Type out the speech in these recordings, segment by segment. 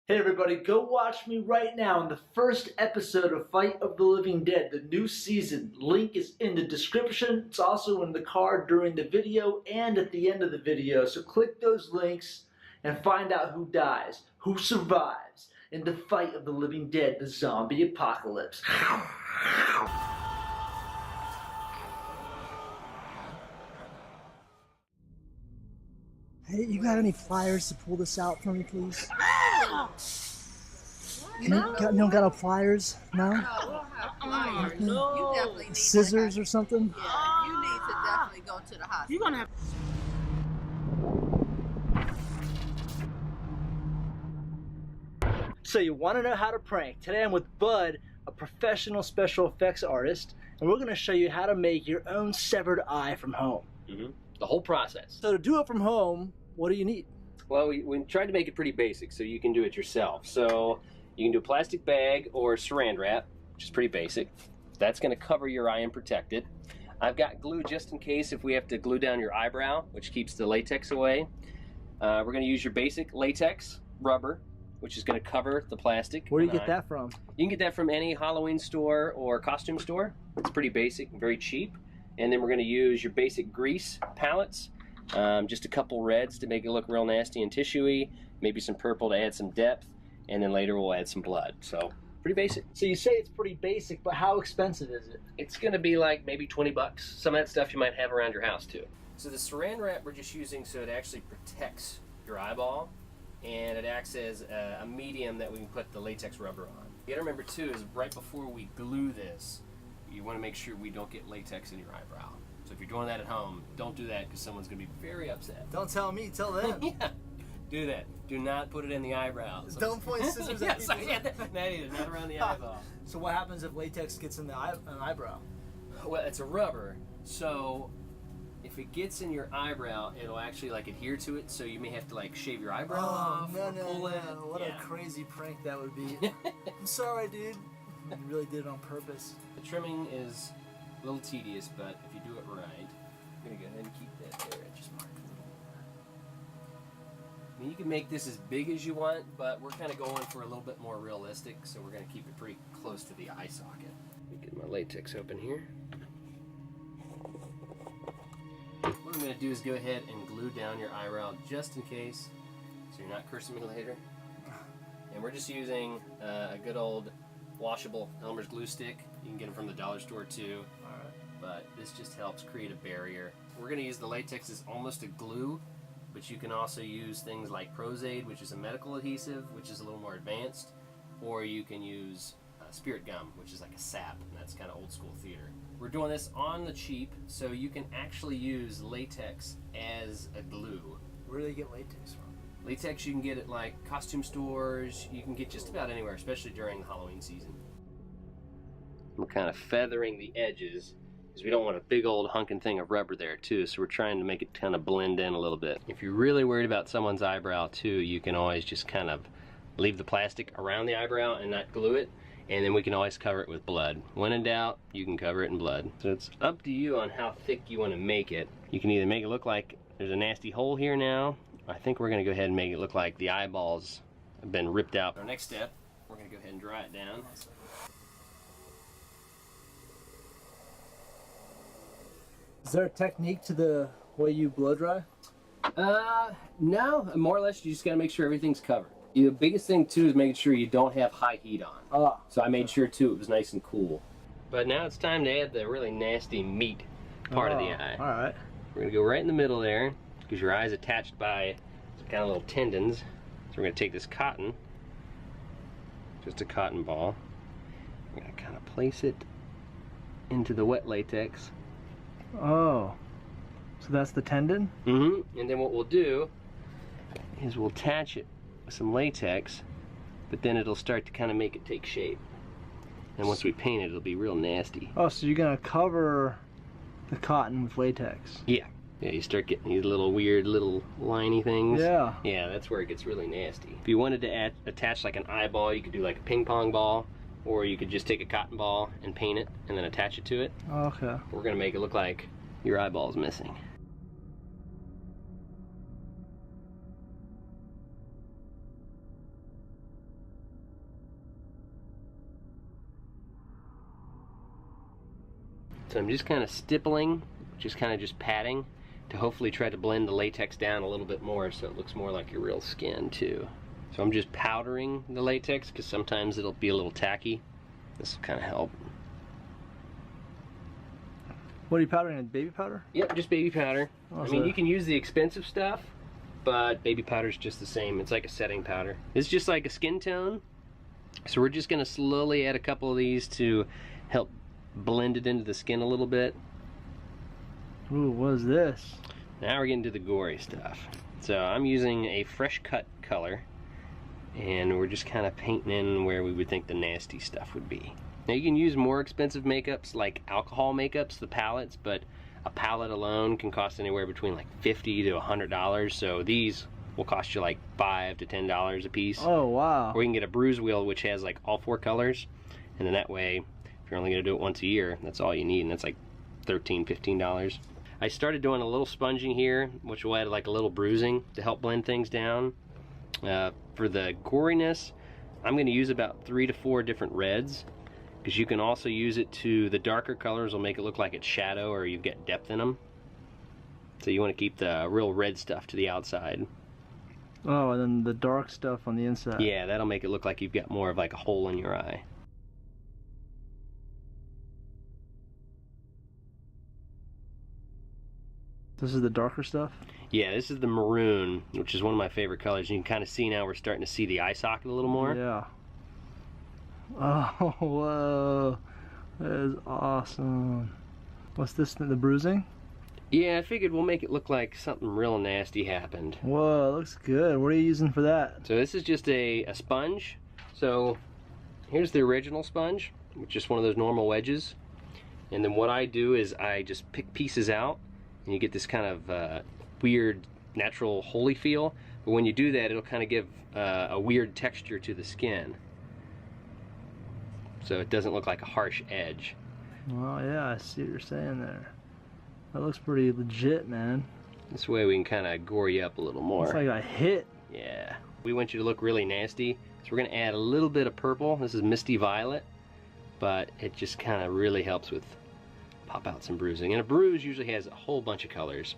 Hey everybody, go watch me right now in the first episode of Fight of the Living Dead, the new season. Link is in the description. It's also in the card during the video and at the end of the video. So click those links and find out who dies, who survives in the Fight of the Living Dead, the zombie apocalypse. Hey, you got any flyers to pull this out for me, please? No got no flyers? No? We don't have flyers. No. You definitely need Scissors or something? Yeah, you need to definitely go to the hospital. You're gonna have. So you want to know how to prank. Today I'm with Bud, a professional special effects artist, and we're going to show you how to make your own severed eye from home. The whole process. So to do it from home, what do you need? Well, we tried to make it pretty basic so you can do it yourself. So you can do a plastic bag or saran wrap, which is pretty basic. That's going to cover your eye and protect it. I've got glue just in case if we have to glue down your eyebrow, which keeps the latex away. We're going to use your basic latex rubber, which is going to cover the plastic. Where do you get that from? You can get that from any Halloween store or costume store. It's pretty basic and very cheap. And then we're going to use your basic grease palettes, just a couple reds to make it look real nasty and tissuey, maybe some purple to add some depth, and then later we'll add some blood. So pretty basic. So you say it's pretty basic, but how expensive is it? It's going to be like maybe 20 bucks. Some of that stuff you might have around your house too. So the saran wrap we're just using so it actually protects your eyeball, and it acts as a medium that we can put the latex rubber on. You gotta remember too is right before we glue this, you want to make sure we don't get latex in your eyebrow. So if you're doing that at home, don't do that because someone's going to be very upset. Don't tell me, tell them. Yeah, do that. Do not put it in the eyebrow. Don't point scissors at people. Sorry, not either, not around the eyeball. So what happens if latex gets in the an eyebrow? Well, it's a rubber, so if it gets in your eyebrow, it'll actually like adhere to it, so you may have to like shave your eyebrow off or pull it. What a crazy prank that would be. I'm sorry, dude. You really did it on purpose. The trimming is a little tedious, but if you do it right, I'm going to go ahead and keep that there at just mark. I mean, you can make this as big as you want, but we're kind of going for a little bit more realistic, so we're going to keep it pretty close to the eye socket. Let me get my latex open here. What I'm going to do is go ahead and glue down your eyebrow just in case, so you're not cursing me later. And we're just using a good old washable Elmer's glue stick. You can get them from the dollar store too. Alright. But this just helps create a barrier. We're going to use the latex as almost a glue, but you can also use things like Pros-Aid, which is a medical adhesive, which is a little more advanced, or you can use spirit gum, which is like a sap, and that's kind of old school theater. We're doing this on the cheap, so you can actually use latex as a glue. Where do they get latex from? Latex you can get at like costume stores, you can get just about anywhere, especially during the Halloween season. We're kind of feathering the edges because we don't want a big old hunking thing of rubber there too, so we're trying to make it kind of blend in a little bit. If you're really worried about someone's eyebrow too, you can always just kind of leave the plastic around the eyebrow and not glue it, and then we can always cover it with blood. When in doubt, you can cover it in blood. So it's up to you on how thick you want to make it. You can either make it look like there's a nasty hole here now. I think we're going to go ahead and make it look like the eyeballs have been ripped out. Our next step, we're going to go ahead and dry it down. Is there a technique to the way you blow dry? No, more or less you just got to make sure everything's covered. The biggest thing too is making sure you don't have high heat on. Ah. So I made sure too it was nice and cool. But now it's time to add the really nasty meat part of the eye. Alright. We're going to go right in the middle there because your eye is attached by some kind of little tendons. So we're going to take this cotton, just a cotton ball. We're going to kind of place it into the wet latex. Oh. So that's the tendon? Mm-hmm. And then what we'll do is we'll attach it with some latex, but then it'll start to kind of make it take shape. And once we paint it, it'll be real nasty. Oh, so you're gonna cover the cotton with latex? Yeah. Yeah, you start getting these little weird little liney things. Yeah. Yeah, that's where it gets really nasty. If you wanted to attach like an eyeball, you could do like a ping pong ball, or you could just take a cotton ball and paint it and then attach it to it. Okay. We're gonna make it look like your eyeball's missing. So I'm just kind of stippling, just kind of just patting to hopefully try to blend the latex down a little bit more so it looks more like your real skin too. So I'm just powdering the latex because sometimes it'll be a little tacky. This will kind of help. What are you powdering? Baby powder? Yep, just baby powder. Oh, I mean, so- you can use the expensive stuff, but baby powder is just the same. It's like a setting powder. It's just like a skin tone. So we're just gonna slowly add a couple of these to help blend it into the skin a little bit. Ooh, what is this? Now we're getting to the gory stuff. So I'm using a fresh cut color, and we're just kind of painting in where we would think the nasty stuff would be. Now you can use more expensive makeups like alcohol makeups, the palettes, but a palette alone can cost anywhere between like $50 to $100. So these will cost you like $5 to $10 a piece. Oh, wow. Or you can get a bruise wheel which has like all 4 colors, and then that way, if you're only gonna do it once a year, that's all you need, and that's like $13, $15. I started doing a little sponging here, which will add like a little bruising to help blend things down. For the goriness, I'm gonna use about 3 to 4 different reds, because you can also use it to, the darker colors will make it look like it's shadow or you've got depth in them. So you want to keep the real red stuff to the outside. Oh, and then the dark stuff on the inside. Yeah, that'll make it look like you've got more of like a hole in your eye. This is the darker stuff? Yeah, this is the maroon, which is one of my favorite colors. You can kind of see now we're starting to see the eye socket a little more. Yeah. Oh, whoa. That is awesome. What's this, the bruising? Yeah, I figured we'll make it look like something real nasty happened. Whoa, it looks good. What are you using for that? So this is just a sponge. So here's the original sponge, which is one of those normal wedges. And then what I do is I just pick pieces out, and you get this kind of weird natural holy feel. But when you do that, it'll kind of give a weird texture to the skin. So it doesn't look like a harsh edge. Well, yeah, I see what you're saying there. That looks pretty legit, man. This way we can kind of gore you up a little more. It's like a hit. Yeah. We want you to look really nasty, so we're going to add a little bit of purple. This is Misty Violet, but it just kind of really helps with pop out some bruising. And a bruise usually has a whole bunch of colors.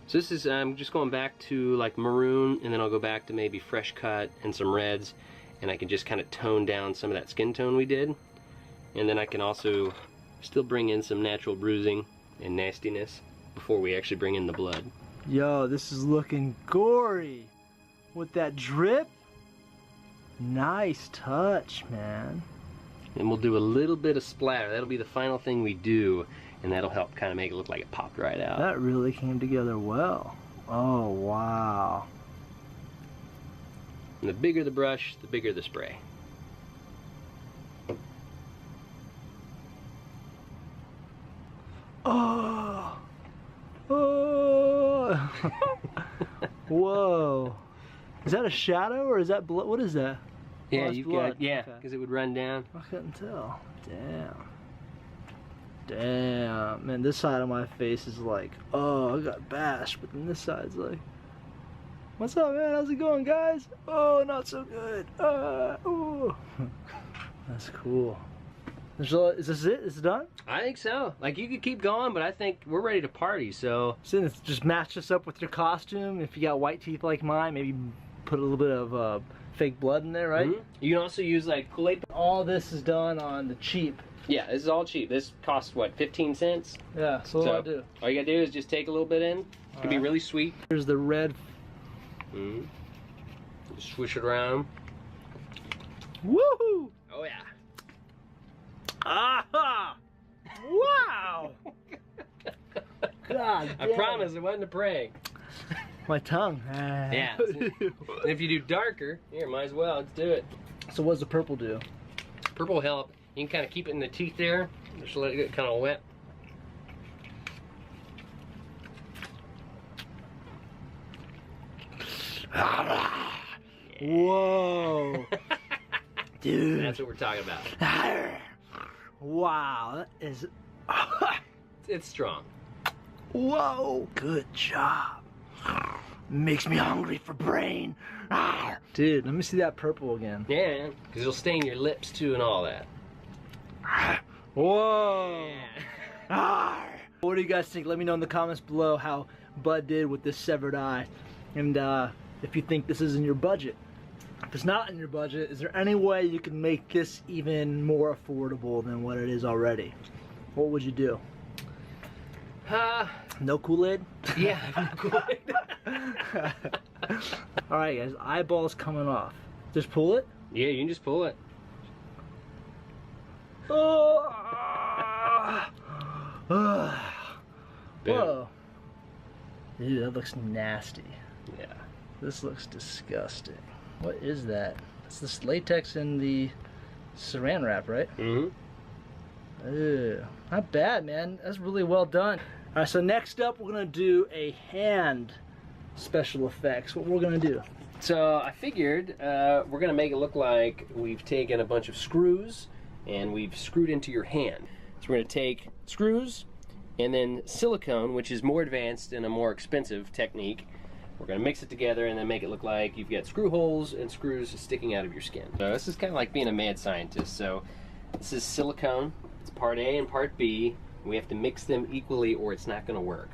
So this is, I'm just going back to like maroon, and then I'll go back to maybe fresh cut and some reds, and I can just kind of tone down some of that skin tone we did. And then I can also still bring in some natural bruising and nastiness before we actually bring in the blood. Yo, this is looking gory. With that drip. Nice touch, man. And we'll do a little bit of splatter. That'll be the final thing we do, and that'll help kind of make it look like it popped right out. That really came together well. Oh, wow. And the bigger the brush, the bigger the spray. Oh. Oh. Whoa. Is that a shadow or is that blood? What is that? Yeah, that's you've blood. got, yeah, Okay. because it would run down. I couldn't tell. Damn. Damn. Man, this side of my face is like, oh, I got bashed. But then this side's like, what's up, man? How's it going, guys? Oh, not so good. Ooh. That's cool. Is this it? Is it done? I think so. Like, you could keep going, but I think we're ready to party, so. So just match this up with your costume. If you got white teeth like mine, maybe put a little bit of fake blood in there, right? Mhm. You can also use, like, Kool-Aid. All this is done on the cheap. Yeah, this is all cheap. This costs, what, 15 cents? Yeah, so what do I do? All you gotta do is just take a little bit in. It could be Alright. really sweet. Here's the red. Mm-hmm. Just swish it around. Woohoo! Oh, yeah. Aha! Wow! God I damn. promise it wasn't a prank. My tongue. Yeah. And if you do darker, here, might as well. Let's do it. So what does the purple do? Purple will help. You can kind of keep it in the teeth there. Just let it get kind of wet. Whoa! Dude. That's what we're talking about. Wow, that is... It's strong. Whoa! Good job. Makes me hungry for brain. Dude, let me see that purple again. Yeah, because it'll stain your lips too and all that. Whoa! Arr! What do you guys think? Let me know in the comments below how Bud did with this severed eye, and if you think this is in your budget. If it's not in your budget, is there any way you can make this even more affordable than what it is already? What would you do? No Kool-Aid? Yeah. No Kool-Aid. Alright guys, eyeball's coming off. Just pull it? Yeah, you can just pull it. Oh! Boom. Whoa. Dude, that looks nasty. Yeah. This looks disgusting. What is that? It's this latex in the saran wrap, right? Mm-hmm. Ew. Not bad, man. That's really well done. Alright, so next up we're gonna do a hand special effects. What we're gonna do. So I figured we're gonna make it look like we've taken a bunch of screws and we've screwed into your hand. So we're gonna take screws and then silicone, which is more advanced and a more expensive technique. We're gonna mix it together and then make it look like you've got screw holes and screws sticking out of your skin. So this is kind of like being a mad scientist. So this is silicone. It's part A and part B. We have to mix them equally or it's not gonna work.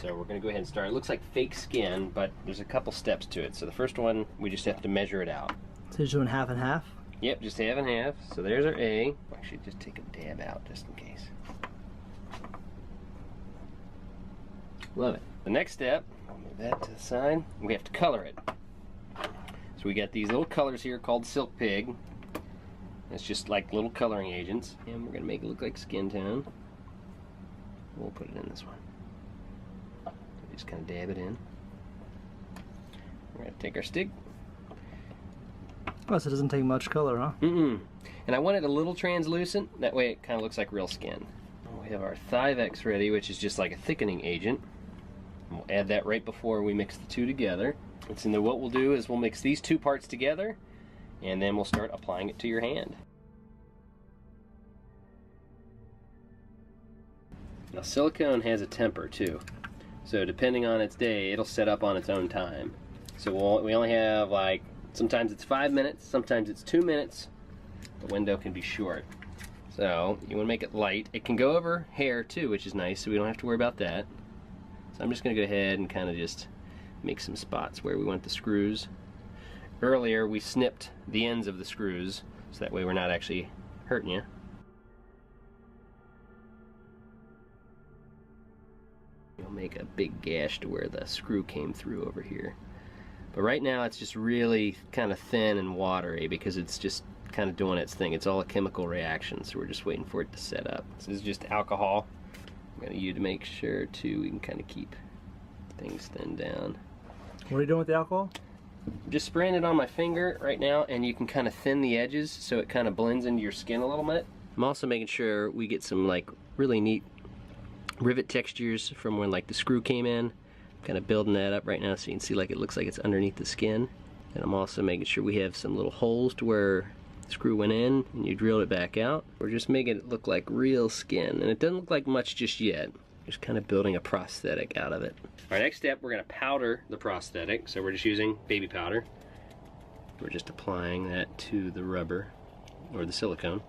So we're gonna go ahead and start. It looks like fake skin, but there's a couple steps to it. So the first one, we just have to measure it out. So you're doing half and half? Yep, just half and half. So there's our A. Actually, just take a dab out just in case. Love it. The next step, I'll move that to the side. We have to color it. So we got these little colors here called Silk Pig. It's just like little coloring agents. And we're gonna make it look like skin tone. We'll put it in this one. So just kind of dab it in. We're gonna take our stick. Oh, so it doesn't take much color, huh? Mm-mm. And I want it a little translucent. That way it kind of looks like real skin. We have our Thivex ready, which is just like a thickening agent. And we'll add that right before we mix the two together. And then what we'll do is we'll mix these two parts together and then we'll start applying it to your hand. Now silicone has a temper too. So depending on its day, it'll set up on its own time. So we only have like, sometimes it's 5 minutes, sometimes it's 2 minutes. The window can be short. So you want to make it light. It can go over hair too, which is nice, so we don't have to worry about that. So I'm just going to go ahead and kind of just make some spots where we want the screws. Earlier we snipped the ends of the screws, so that way we're not actually hurting you. You'll make a big gash to where the screw came through over here. But right now it's just really kind of thin and watery because it's just kind of doing its thing. It's all a chemical reaction, so we're just waiting for it to set up. This is just alcohol. I'm going to use to make sure too we can kind of keep things thinned down. What are you doing with the alcohol? I'm just spraying it on my finger right now, and you can kind of thin the edges so it kind of blends into your skin a little bit. I'm also making sure we get some like really neat rivet textures from when like the screw came in. Kind of building that up right now so you can see like it looks like it's underneath the skin. And I'm also making sure we have some little holes to where the screw went in and you drilled it back out. We're just making it look like real skin, and it doesn't look like much just yet. Just kind of building a prosthetic out of it. Our next step, we're going to powder the prosthetic. So we're just using baby powder. We're just applying that to the rubber or the silicone.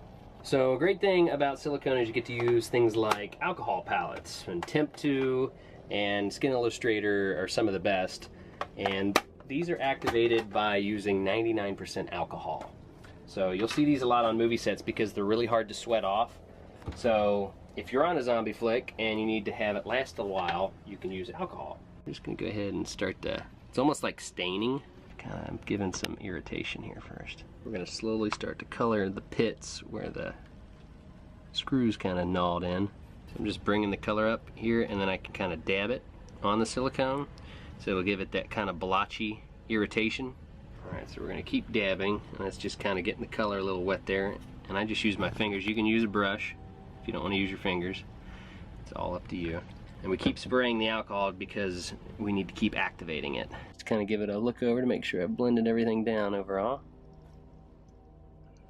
So a great thing about silicone is you get to use things like alcohol palettes, and Temp2 and Skin Illustrator are some of the best. And these are activated by using 99% alcohol. So you'll see these a lot on movie sets because they're really hard to sweat off. So if you're on a zombie flick and you need to have it last a while, you can use alcohol. I'm just gonna go ahead and start to, it's almost like staining. Kind of giving some irritation here first. We're gonna slowly start to color the pits where the screws kind of gnawed in. So I'm just bringing the color up here, and then I can kind of dab it on the silicone. So it'll give it that kind of blotchy irritation. Alright, so we're gonna keep dabbing, and that's just kind of getting the color a little wet there. And I just use my fingers. You can use a brush if you don't want to use your fingers. It's all up to you. And we keep spraying the alcohol because we need to keep activating it. Just kind of give it a look over to make sure I've blended everything down overall.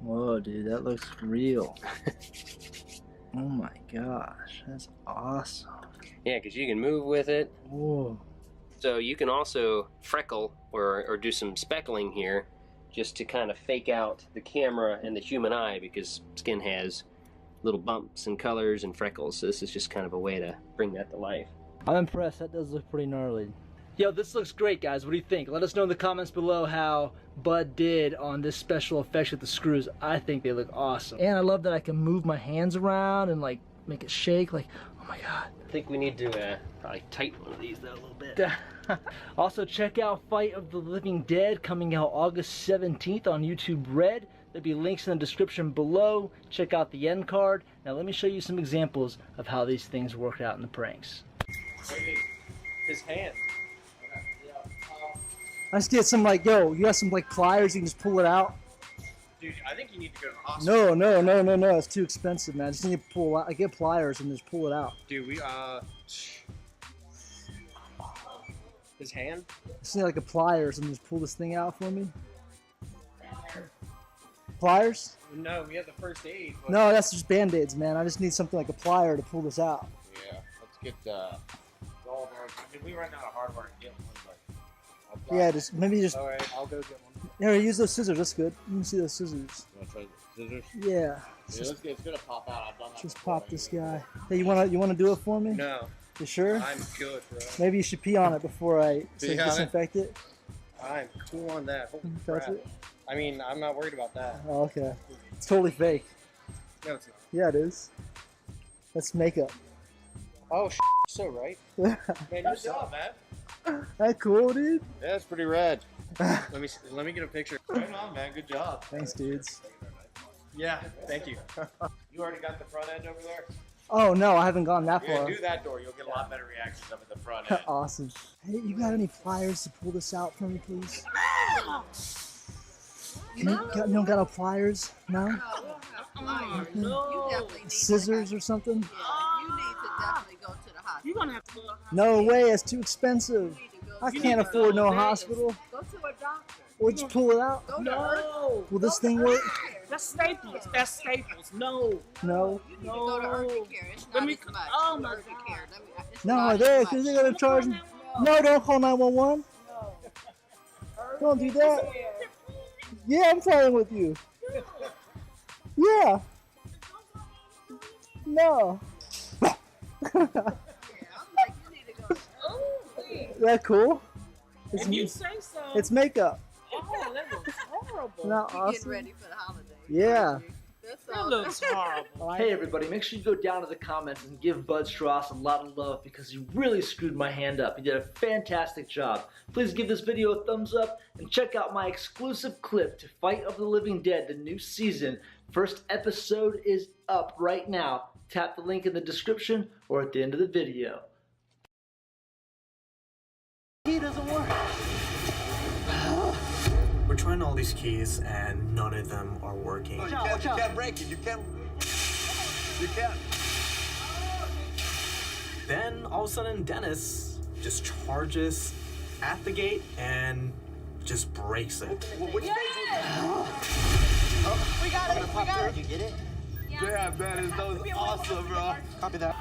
Whoa, dude, that looks real. Oh my gosh, that's awesome. Yeah, because you can move with it. Whoa. So you can also freckle or do some speckling here just to kind of fake out the camera and the human eye, because skin has little bumps and colors and freckles. So this is just kind of a way to bring that to life. I'm impressed. That does look pretty gnarly. Yo, this looks great, guys. What do you think? Let us know in the comments below how Bud did on this special effects with the screws. I think they look awesome. And I love that I can move my hands around and like make it shake. Like, oh my God. I think we need to probably tighten one of these though a little bit. Also, check out Fight of the Living Dead coming out August 17th on YouTube Red. There'll be links in the description below. Check out the end card. Now let me show you some examples of how these things work out in the pranks. His hand. Let's get some like, yo, you got some like pliers, you can just pull it out. Dude, I think you need to go to the hospital. No, it's too expensive, man. I just need to pull out, I get pliers and just pull it out. Dude, his hand? I just need like a pliers and just pull this thing out for me. Pliers? No, we have the first aid. But... No, that's just Band-Aids, man. I just need something like a plier to pull this out. Yeah, let's get all of our. I mean, we run out of hardware and get one, but. Yeah, just maybe just. All right, I'll go get one. Here, use those scissors. That's good. You can see those scissors. You want to try the scissors? Yeah. Yeah, let's get. It's gonna pop out. I've done that. Just before, pop this anyway. guy. Hey, you wanna do it for me? No, You sure? I'm good, bro. Maybe you should pee on it before I Pee on it? disinfect it. I'm cool on that. Holy That's crap. it. I mean, I'm not worried about that. Oh, okay. It's totally fake. No, it's not. Yeah, it is. That's makeup. Oh, so right. Man, you saw man. That cool, dude. Yeah, it's pretty rad. Let me get a picture. Right on, man. Good job. Thanks, dudes. Yeah, thank you. You already got the front end over there? Oh no, I haven't gone that Yeah, far. do that door. You'll get a lot better reactions up at the front end. Awesome. Hey, you got any pliers to pull this out for me, please? You don't got no pliers? No? No, we'll have pliers. No. You definitely need Scissors or something? Yeah, you need to definitely go to the hospital. You're gonna have to go to the No way, it's too expensive. You need to go I to can't the- afford no Vegas. hospital. Go to a doctor. Or just pull it out. Go to No, Will this go to thing work? urgent care. that's Staples. That's Staples. No. No. You need to go to urgent care. It's Let not me- as much. oh my Urgent God. care. It's No, not there, as because much. they're gonna charge me. No, don't call 911. Don't do that. Yeah, I'm flying with you. Yeah. No. Yeah, I'm like, you need to go. Oh, man. That cool? It's, If you say so. it's makeup. Oh, that looks horrible. Isn't that You awesome? getting ready for the holidays. Yeah. That's That all. looks horrible. Hey everybody, make sure you go down to the comments and give Bud Strauss a lot of love because he really screwed my hand up. He did a fantastic job. Please give this video a thumbs up and check out my exclusive clip to Fight of the Living Dead, the new season. First episode is up right now. Tap the link in the description or at the end of the video. He doesn't work. We're trying all these keys and none of them are working. You can't break it. You can't. Then all of a sudden Dennis just charges at the gate and just breaks it. Which page We got it. Did you get it? Yeah, man, that was awesome, bro. Copy that.